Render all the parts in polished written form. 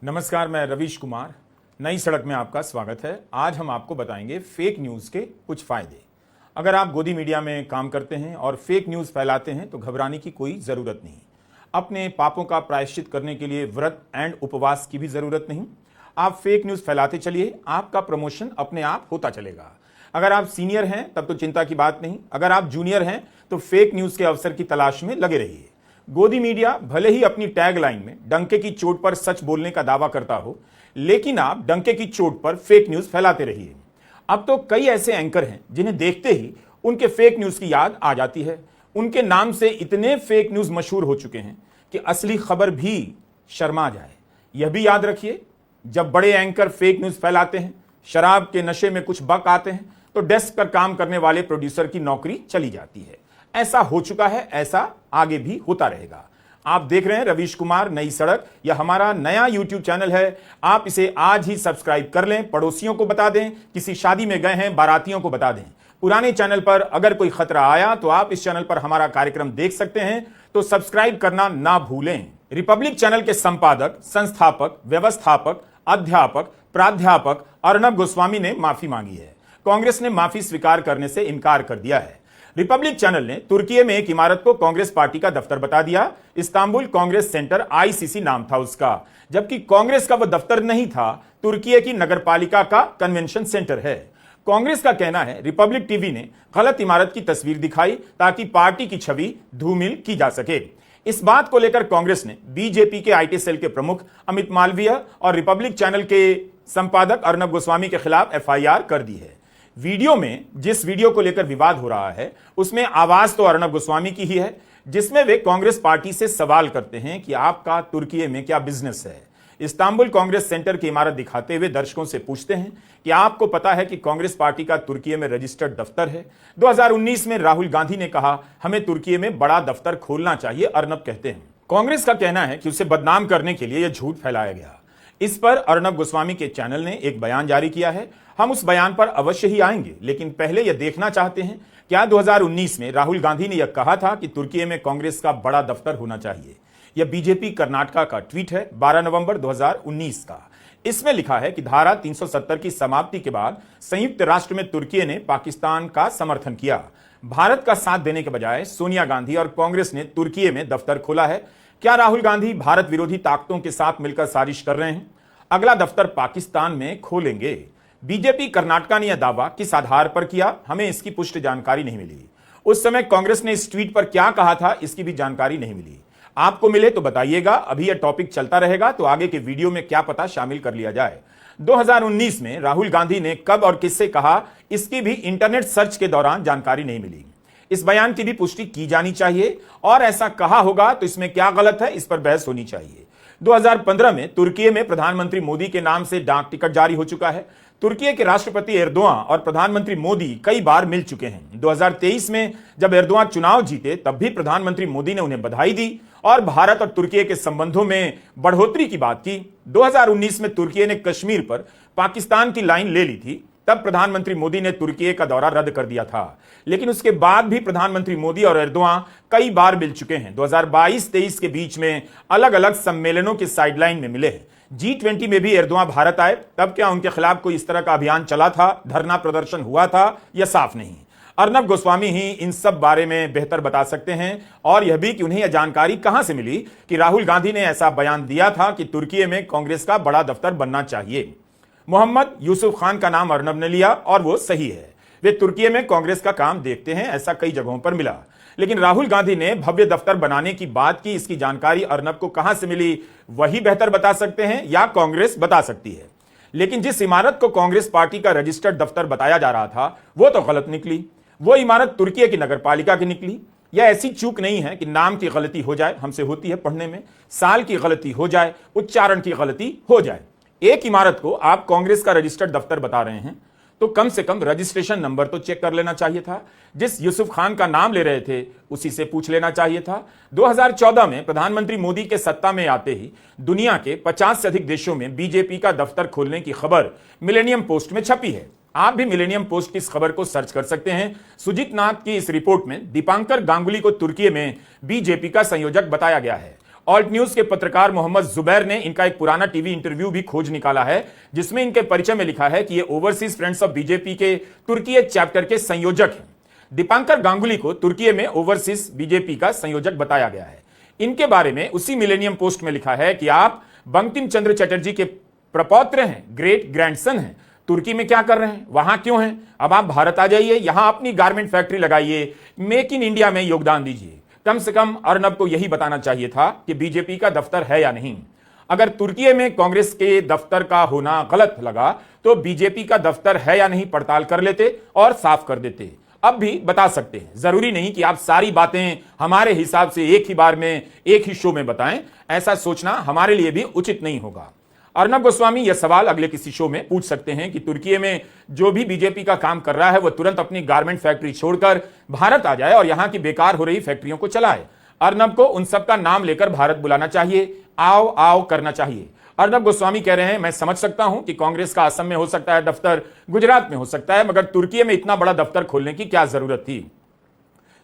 नमस्कार, मैं रवीश कुमार। नई सड़क में आपका स्वागत है। आज हम आपको बताएंगे फेक न्यूज़ के कुछ फ़ायदे। अगर आप गोदी मीडिया में काम करते हैं और फेक न्यूज़ फैलाते हैं तो घबराने की कोई ज़रूरत नहीं। अपने पापों का प्रायश्चित करने के लिए व्रत एंड उपवास की भी ज़रूरत नहीं। आप फेक न्यूज़ फैलाते चलिए, आपका प्रमोशन अपने आप होता चलेगा। अगर आप सीनियर हैं तब तो चिंता की बात नहीं। अगर आप जूनियर हैं तो फेक न्यूज़ के अवसर की तलाश में लगे रहिए। गोदी मीडिया भले ही अपनी टैगलाइन में डंके की चोट पर सच बोलने का दावा करता हो, लेकिन आप डंके की चोट पर फेक न्यूज़ फैलाते रहिए। अब तो कई ऐसे एंकर हैं जिन्हें देखते ही उनके फेक न्यूज़ की याद आ जाती है। उनके नाम से इतने फेक न्यूज़ मशहूर हो चुके हैं कि असली खबर भी शर्मा जाए। यह भी याद रखिए, जब बड़े एंकर फेक न्यूज़ फैलाते हैं, शराब के नशे में कुछ बक आते हैं तो डेस्क पर काम करने वाले प्रोड्यूसर की नौकरी चली जाती है। ऐसा हो चुका है, ऐसा आगे भी होता रहेगा। आप देख रहे हैं रवीश कुमार नई सड़क। यह हमारा नया YouTube चैनल है। आप इसे आज ही सब्सक्राइब कर लें, पड़ोसियों को बता दें, किसी शादी में गए हैं बारातियों को बता दें। पुराने चैनल पर अगर कोई खतरा आया तो आप इस चैनल पर हमारा कार्यक्रम देख सकते हैं, तो सब्सक्राइब करना ना भूलें। रिपब्लिक चैनल के संपादक, संस्थापक, व्यवस्थापक, अध्यापक, प्राध्यापक अर्नब गोस्वामी ने माफी मांगी है। कांग्रेस ने माफी स्वीकार करने से इनकार कर दिया है। रिपब्लिक चैनल ने तुर्की में एक इमारत को कांग्रेस पार्टी का दफ्तर बता दिया। इस्तांबुल कांग्रेस सेंटर ICC नाम था उसका, जबकि कांग्रेस का वह दफ्तर नहीं था, तुर्की की नगरपालिका का कन्वेंशन सेंटर है। कांग्रेस का कहना है रिपब्लिक टीवी ने गलत इमारत की तस्वीर दिखाई ताकि पार्टी की छवि धूमिल की जा सके। इस बात को लेकर कांग्रेस ने बीजेपी के IT सेल के प्रमुख अमित मालवीय और रिपब्लिक चैनल के संपादक अर्नब गोस्वामी के खिलाफ FIR कर दी है। वीडियो में जिस वीडियो को लेकर विवाद हो रहा है उसमें आवाज तो अर्नब गोस्वामी की ही है, जिसमें वे कांग्रेस पार्टी से सवाल करते हैं कि आपका तुर्की में क्या बिजनेस है। इस्तांबुल कांग्रेस सेंटर की इमारत दिखाते हुए दर्शकों से पूछते हैं कि आपको पता है कि कांग्रेस पार्टी का तुर्की में रजिस्टर्ड दफ्तर है। 2019 में राहुल गांधी ने कहा हमें तुर्की में बड़ा दफ्तर खोलना चाहिए, अर्नब कहते हैं। कांग्रेस का कहना है कि उसे बदनाम करने के लिए यह झूठ फैलाया गया। इस पर अर्नब गोस्वामी के चैनल ने एक बयान जारी किया है। हम उस बयान पर अवश्य ही आएंगे, लेकिन पहले यह देखना चाहते हैं क्या 2019 में राहुल गांधी ने यह कहा था कि तुर्की में कांग्रेस का बड़ा दफ्तर होना चाहिए। यह बीजेपी कर्नाटका का ट्वीट है 12 नवंबर 2019 का। इसमें लिखा है कि धारा 370 की समाप्ति के बाद संयुक्त राष्ट्र में तुर्की ने पाकिस्तान का समर्थन किया। भारत का साथ देने के बजाय सोनिया गांधी और कांग्रेस ने तुर्की में दफ्तर खोला है। क्या राहुल गांधी भारत विरोधी ताकतों के साथ मिलकर साजिश कर रहे हैं? अगला दफ्तर पाकिस्तान में खोलेंगे। बीजेपी कर्नाटका ने यह दावा किस आधार पर किया, हमें इसकी पुष्ट जानकारी नहीं मिली। उस समय कांग्रेस ने इस ट्वीट पर क्या कहा था, इसकी भी जानकारी नहीं मिली। आपको मिले तो बताइएगा। अभी यह टॉपिक चलता रहेगा तो आगे के वीडियो में क्या पता शामिल कर लिया जाए। 2019 में राहुल गांधी ने कब और किससे कहा, इसकी भी इंटरनेट सर्च के दौरान जानकारी नहीं मिली। इस बयान की भी पुष्टि की जानी चाहिए, और ऐसा कहा होगा तो इसमें क्या गलत है, इस पर बहस होनी चाहिए। 2015 में तुर्की में प्रधानमंत्री मोदी के नाम से डाक टिकट जारी हो चुका है। तुर्की के राष्ट्रपति एर्दोआन और प्रधानमंत्री मोदी कई बार मिल चुके हैं। 2023 में जब एर्दोआन चुनाव जीते तब भी प्रधानमंत्री मोदी ने उन्हें बधाई दी और भारत और तुर्की के संबंधों में बढ़ोतरी की बात की। 2019 में तुर्की ने कश्मीर पर पाकिस्तान की लाइन ले ली थी, तब प्रधानमंत्री मोदी ने तुर्की का दौरा रद्द कर दिया था, लेकिन उसके बाद भी प्रधानमंत्री मोदी और एर्दोआन कई बार मिल चुके हैं। 2022-23 के बीच में अलग अलग सम्मेलनों के साइडलाइन में मिले हैं। G20 में भी एर्दोआन भारत आए, तब क्या उनके खिलाफ कोई इस तरह का अभियान चला था, धरना प्रदर्शन हुआ था, यह साफ नहीं। अर्नब गोस्वामी ही इन सब बारे में बेहतर बता सकते हैं, और यह भी कि उन्हें यह जानकारी कहां से मिली कि राहुल गांधी ने ऐसा बयान दिया था कि तुर्की में कांग्रेस का बड़ा दफ्तर बनना चाहिए। मोहम्मद यूसुफ खान का नाम अर्नब ने लिया और वो सही है। वे तुर्की में कांग्रेस का काम देखते हैं, ऐसा कई जगहों पर मिला। लेकिन राहुल गांधी ने भव्य दफ्तर बनाने की बात की, इसकी जानकारी अर्नब को कहां से मिली, वही बेहतर बता सकते हैं या कांग्रेस बता सकती है। लेकिन जिस इमारत को कांग्रेस पार्टी का रजिस्टर्ड दफ्तर बताया जा रहा था वो तो गलत निकली। वो इमारत तुर्की की नगरपालिका की निकली। यह ऐसी चूक नहीं है कि नाम की गलती हो जाए, हमसे होती है पढ़ने में, साल की गलती हो जाए, उच्चारण की गलती हो जाए। एक इमारत को आप कांग्रेस का रजिस्टर्ड दफ्तर बता रहे हैं तो कम से कम रजिस्ट्रेशन नंबर तो चेक कर लेना चाहिए था। जिस यूसुफ खान का नाम ले रहे थे उसी से पूछ लेना चाहिए था। 2014 में प्रधानमंत्री मोदी के सत्ता में आते ही दुनिया के 50 से अधिक देशों में बीजेपी का दफ्तर खोलने की खबर मिलेनियम पोस्ट में छपी है। आप भी मिलेनियम पोस्ट की इस खबर को सर्च कर सकते हैं। सुजीत नाथ की इस रिपोर्ट में दीपांकर गांगुली को तुर्की में बीजेपी का संयोजक बताया गया है ऑल्ट न्यूज के पत्रकार मोहम्मद जुबैर ने इनका एक पुराना टीवी इंटरव्यू भी खोज निकाला है, जिसमें इनके परिचय में लिखा है कि ये ओवरसीज फ्रेंड्स ऑफ बीजेपी के तुर्की चैप्टर के संयोजक हैं। दीपांकर गांगुली को तुर्की में ओवरसीज बीजेपी का संयोजक बताया गया है। इनके बारे में उसी मिलेनियम पोस्ट में लिखा है कि आप बंकिम चंद्र चटर्जी के प्रपौत्र हैं, ग्रेट ग्रैंडसन हैं। तुर्की में क्या कर रहे हैं, वहां क्यों हैं? अब आप भारत आ जाइए, यहां अपनी गारमेंट फैक्ट्री लगाइए, मेक इन इंडिया में योगदान दीजिए। कम से कम अर्नब को यही बताना चाहिए था कि बीजेपी का दफ्तर है या नहीं। अगर तुर्की में कांग्रेस के दफ्तर का होना गलत लगा तो बीजेपी का दफ्तर है या नहीं पड़ताल कर लेते और साफ कर देते। अब भी बता सकते हैं, जरूरी नहीं कि आप सारी बातें हमारे हिसाब से एक ही बार में एक ही शो में बताएं। ऐसा सोचना हमारे लिए भी उचित नहीं होगा। अर्नब गोस्वामी यह सवाल अगले किसी शो में पूछ सकते हैं कि तुर्की में जो भी बीजेपी का काम कर रहा है वह तुरंत अपनी गारमेंट फैक्ट्री छोड़कर भारत आ जाए और यहां की बेकार हो रही फैक्ट्रियों को चलाए। अर्नब को उन सब का नाम लेकर भारत बुलाना चाहिए, आओ आओ करना चाहिए। अर्नब गोस्वामी कह रहे हैं, मैं समझ सकता हूं कि कांग्रेस का असम में हो सकता है दफ्तर, गुजरात में हो सकता है, मगर तुर्की में इतना बड़ा दफ्तर खोलने की क्या जरूरत थी?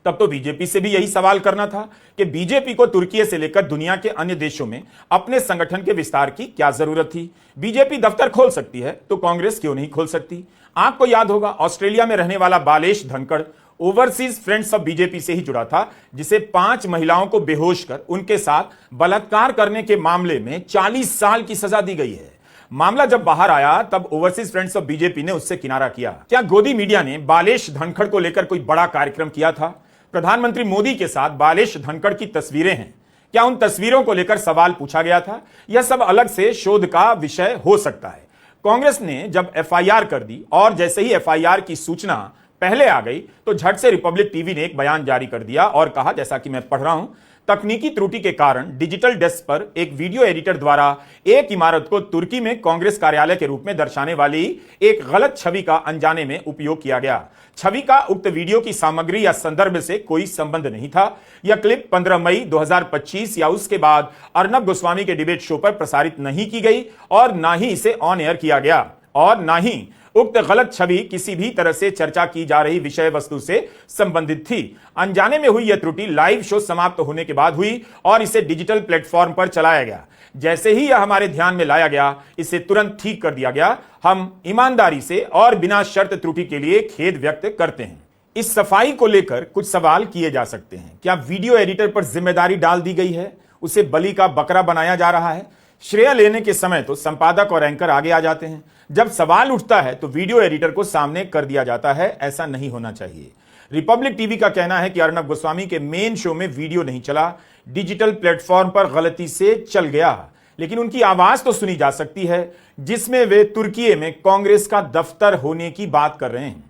तब तो बीजेपी से भी यही सवाल करना था कि बीजेपी को तुर्की से लेकर दुनिया के अन्य देशों में अपने संगठन के विस्तार की क्या जरूरत थी? बीजेपी दफ्तर खोल सकती है तो कांग्रेस क्यों नहीं खोल सकती? आपको याद होगा, ऑस्ट्रेलिया में रहने वाला Balesh Dhankhar overseas friends of BJP से ही जुड़ा था, जिसे 5 महिलाओं को बेहोश कर उनके साथ बलात्कार करने के मामले में 40 साल की सजा दी गई है। मामला जब बाहर आया तब ओवरसीज फ्रेंड्स ऑफ बीजेपी ने उससे किनारा किया। क्या गोदी मीडिया ने बालेश धनखड़ को लेकर कोई बड़ा कार्यक्रम किया था? प्रधानमंत्री मोदी के साथ बालेश धनखड़ की तस्वीरें हैं, क्या उन तस्वीरों को लेकर सवाल पूछा गया था? यह सब अलग से शोध का विषय हो सकता है। कांग्रेस ने जब एफआईआर कर दी और जैसे ही एफआईआर की सूचना पहले आ गई तो झट से रिपब्लिक टीवी ने एक बयान जारी कर दिया और कहा, जैसा कि मैं पढ़ रहा हूं, तकनीकी त्रुटि के कारण डिजिटल डेस्क पर एक वीडियो एडिटर द्वारा एक इमारत को तुर्की में कांग्रेस कार्यालय के रूप में दर्शाने वाली एक गलत छवि का अनजाने में उपयोग किया गया। छवि का उक्त वीडियो की सामग्री या संदर्भ से कोई संबंध नहीं था। यह क्लिप 15 मई 2025 या उसके बाद अर्नब गोस्वामी के डिबेट शो पर प्रसारित नहीं की गई और ना ही इसे ऑन एयर किया गया और ना ही उक्त गलत छवि किसी भी तरह से चर्चा की जा रही विषय वस्तु से संबंधित थी। अनजाने में हुई यह त्रुटि लाइव शो समाप्त होने के बाद हुई और इसे डिजिटल प्लेटफॉर्म पर चलाया गया। जैसे ही यह हमारे ध्यान में लाया गया, इसे तुरंत ठीक कर दिया गया। हम ईमानदारी से और बिना शर्त त्रुटि के लिए खेद व्यक्त करते हैं। इस सफाई को लेकर कुछ सवाल किए जा सकते हैं। क्या वीडियो एडिटर पर जिम्मेदारी डाल दी गई है? उसे बलि का बकरा बनाया जा रहा है? श्रेय लेने के समय तो संपादक और एंकर आगे आ जाते हैं। जब सवाल उठता है तो वीडियो एडिटर को सामने कर दिया जाता है। ऐसा नहीं होना चाहिए। रिपब्लिक टीवी का कहना है कि अर्नब गोस्वामी के मेन शो में वीडियो नहीं चला, डिजिटल प्लेटफॉर्म पर गलती से चल गया, लेकिन उनकी आवाज तो सुनी जा सकती है जिसमें वे तुर्की में कांग्रेस का दफ्तर होने की बात कर रहे हैं।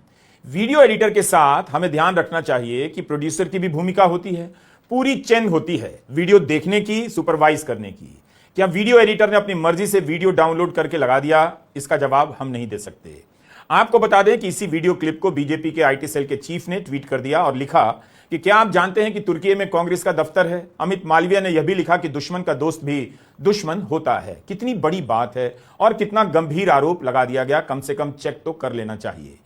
वीडियो एडिटर के साथ हमें ध्यान रखना चाहिए कि प्रोड्यूसर की भी भूमिका होती है, पूरी चेन होती है वीडियो देखने की, सुपरवाइज करने की। क्या वीडियो एडिटर ने अपनी मर्जी से वीडियो डाउनलोड करके लगा दिया? इसका जवाब हम नहीं दे सकते। आपको बता दें कि इसी वीडियो क्लिप को बीजेपी के आईटी सेल के चीफ ने ट्वीट कर दिया और लिखा कि क्या आप जानते हैं कि तुर्की में कांग्रेस का दफ्तर है? अमित मालवीय ने यह भी लिखा कि दुश्मन का दोस्त भी दुश्मन होता है। कितनी बड़ी बात है और कितना गंभीर आरोप लगा दिया गया। कम से कम चेक तो कर लेना चाहिए।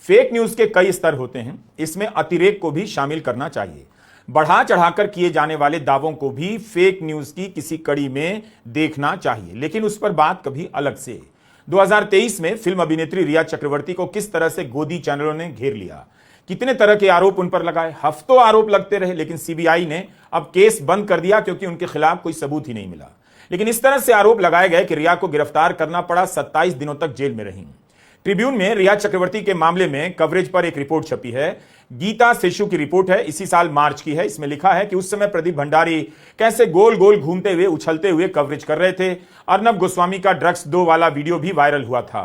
फेक न्यूज के कई स्तर होते हैं, इसमें अतिरेक को भी शामिल करना चाहिए। बढ़ा चढ़ाकर किए जाने वाले दावों को भी फेक न्यूज की किसी कड़ी में देखना चाहिए, लेकिन उस पर बात कभी अलग से। 2023 में फिल्म अभिनेत्री रिया चक्रवर्ती को किस तरह से गोदी चैनलों ने घेर लिया, कितने तरह के आरोप उन पर लगाए, हफ्तों आरोप लगते रहे, लेकिन सीबीआई ने अब केस बंद कर दिया क्योंकि उनके खिलाफ कोई सबूत ही नहीं मिला। लेकिन इस तरह से आरोप लगाए गए कि रिया को गिरफ्तार करना पड़ा, 27 दिनों तक जेल में रही। ट्रिब्यून में रिया चक्रवर्ती के मामले में कवरेज पर एक रिपोर्ट छपी है। गीता सेशु की रिपोर्ट है, इसी साल मार्च की है। इसमें लिखा है कि उस समय प्रदीप भंडारी कैसे गोल गोल घूमते हुए उछलते हुए कवरेज कर रहे थे। अर्नब गोस्वामी का ड्रग्स 2 वाला वीडियो भी वायरल हुआ था।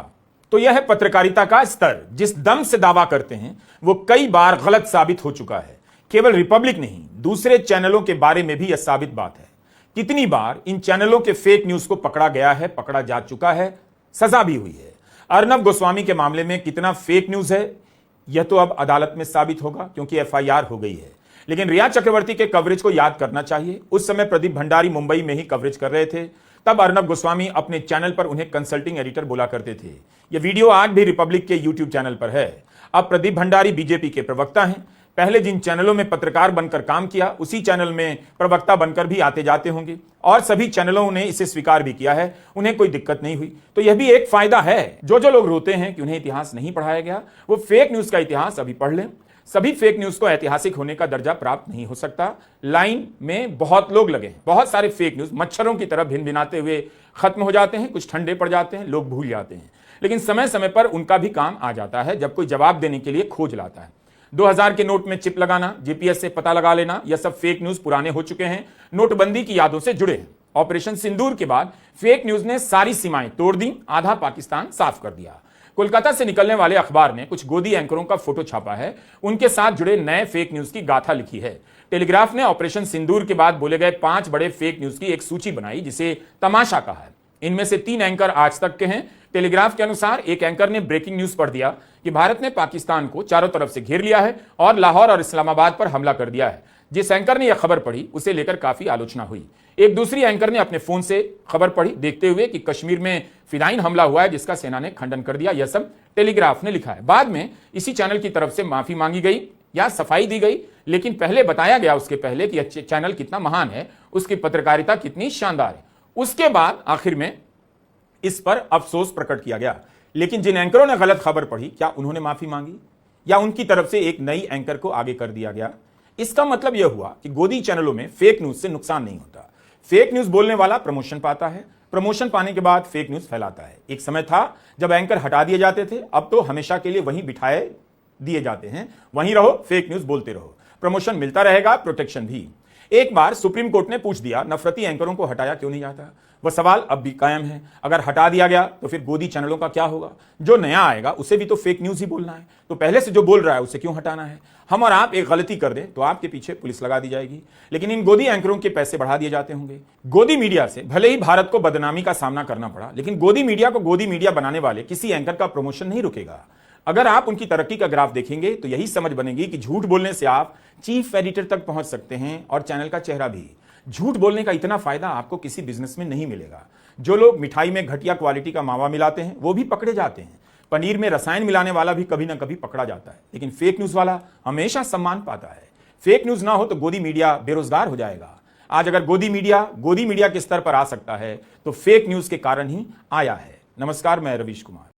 तो यह है पत्रकारिता का स्तर। जिस दम से दावा करते हैं वो कई बार गलत साबित हो चुका है। केवल रिपब्लिक नहीं, दूसरे चैनलों के बारे में भी यह साबित बात है। कितनी बार इन चैनलों के फेक न्यूज को पकड़ा गया है, पकड़ा जा चुका है, सजा भी हुई है। अर्नब गोस्वामी के मामले में कितना फेक न्यूज है यह तो अब अदालत में साबित होगा क्योंकि एफआईआर हो गई है। लेकिन रिया चक्रवर्ती के कवरेज को याद करना चाहिए। उस समय प्रदीप भंडारी मुंबई में ही कवरेज कर रहे थे। तब अर्नब गोस्वामी अपने चैनल पर उन्हें कंसल्टिंग एडिटर बोला करते थे। यह वीडियो आज भी रिपब्लिक के यूट्यूब चैनल पर है। अब प्रदीप भंडारी बीजेपी के प्रवक्ता हैं। पहले जिन चैनलों में पत्रकार बनकर काम किया उसी चैनल में प्रवक्ता बनकर भी आते जाते होंगे और सभी चैनलों ने इसे स्वीकार भी किया है, उन्हें कोई दिक्कत नहीं हुई। तो यह भी एक फायदा है। जो लोग रोते हैं कि उन्हें इतिहास नहीं पढ़ाया गया, वो फेक न्यूज का इतिहास अभी पढ़ लें। सभी फेक न्यूज को ऐतिहासिक होने का दर्जा प्राप्त नहीं हो सकता। लाइन में बहुत लोग लगे हैं, बहुत सारे फेक न्यूज मच्छरों की तरह भिन भिनाते हुए खत्म हो जाते हैं, कुछ ठंडे पड़ जाते हैं, लोग भूल जाते हैं, लेकिन समय समय पर उनका भी काम आ जाता है जब कोई जवाब देने के लिए खोज लाता है। 2000 के नोट में चिप लगाना, जीपीएस से पता लगा लेना, यह सब फेक न्यूज पुराने हो चुके हैं, नोटबंदी की यादों से जुड़े हैं। ऑपरेशन सिंदूर के बाद फेक न्यूज ने सारी सीमाएं तोड़ दी, आधा पाकिस्तान साफ कर दिया। कोलकाता से निकलने वाले अखबार ने कुछ गोदी एंकरों का फोटो छापा है, उनके साथ जुड़े नए फेक न्यूज की गाथा लिखी है। टेलीग्राफ ने ऑपरेशन सिंदूर के बाद बोले गए 5 बड़े फेक न्यूज की एक सूची बनाई, जिसे तमाशा कहा है। इनमें से 3 एंकर आज तक के हैं। टेलीग्राफ के अनुसार एक एंकर ने ब्रेकिंग न्यूज पढ़ दिया कि भारत ने पाकिस्तान को चारों तरफ से घेर लिया है और लाहौर और इस्लामाबाद पर हमला कर दिया है। जिस एंकर ने यह खबर पढ़ी उसे लेकर काफी आलोचना हुई। एक दूसरी एंकर ने अपने फोन से खबर पढ़ी, देखते हुए कि कश्मीर में फिदाइन हमला हुआ है, जिसका सेना ने खंडन कर दिया। यह सब टेलीग्राफ ने लिखा है। बाद में इसी चैनल की तरफ से माफी मांगी गई या सफाई दी गई, लेकिन पहले बताया गया उसके पहले कि यह चैनल कितना महान है, उसकी पत्रकारिता कितनी शानदार है। उसके बाद आखिर में इस पर अफसोस प्रकट किया गया। लेकिन जिन एंकरों ने गलत खबर पढ़ी, क्या उन्होंने माफी मांगी या उनकी तरफ से एक नई एंकर को आगे कर दिया गया? इसका मतलब यह हुआ कि गोदी चैनलों में फेक न्यूज से नुकसान नहीं होता। फेक न्यूज बोलने वाला प्रमोशन पाता है, प्रमोशन पाने के बाद फेक न्यूज फैलाता है। एक समय था जब एंकर हटा दिए जाते थे, अब तो हमेशा के लिए वहीं बिठाए दिए जाते हैं। वहीं रहो, फेक न्यूज बोलते रहो, प्रमोशन मिलता रहेगा, प्रोटेक्शन भी। एक बार सुप्रीम कोर्ट ने पूछ दिया, नफरती एंकरों को हटाया क्यों नहीं जाता? वह सवाल अब भी कायम है। अगर हटा दिया गया तो फिर गोदी चैनलों का क्या होगा? जो नया आएगा उसे भी तो फेक न्यूज ही बोलना है, तो पहले से जो बोल रहा है उसे क्यों हटाना है? हम और आप एक गलती कर दें तो आपके पीछे पुलिस लगा दी जाएगी, लेकिन इन गोदी एंकरों के पैसे बढ़ा दिए जाते होंगे। गोदी मीडिया से भले ही भारत को बदनामी का सामना करना पड़ा, लेकिन गोदी मीडिया को गोदी मीडिया बनाने वाले किसी एंकर का प्रमोशन नहीं रुकेगा। अगर आप उनकी तरक्की का ग्राफ देखेंगे तो यही समझ बनेगी कि झूठ बोलने से आप चीफ एडिटर तक पहुंच सकते हैं और चैनल का चेहरा भी। झूठ बोलने का इतना फायदा आपको किसी बिजनेस में नहीं मिलेगा। जो लोग मिठाई में घटिया क्वालिटी का मावा मिलाते हैं वो भी पकड़े जाते हैं। पनीर में रसायन मिलाने वाला भी कभी ना कभी पकड़ा जाता है, लेकिन फेक न्यूज वाला हमेशा सम्मान पाता है। फेक न्यूज ना हो तो गोदी मीडिया बेरोजगार हो जाएगा। आज अगर गोदी मीडिया के स्तर पर आ सकता है तो फेक न्यूज के कारण ही आया है। नमस्कार, मैं रवीश कुमार।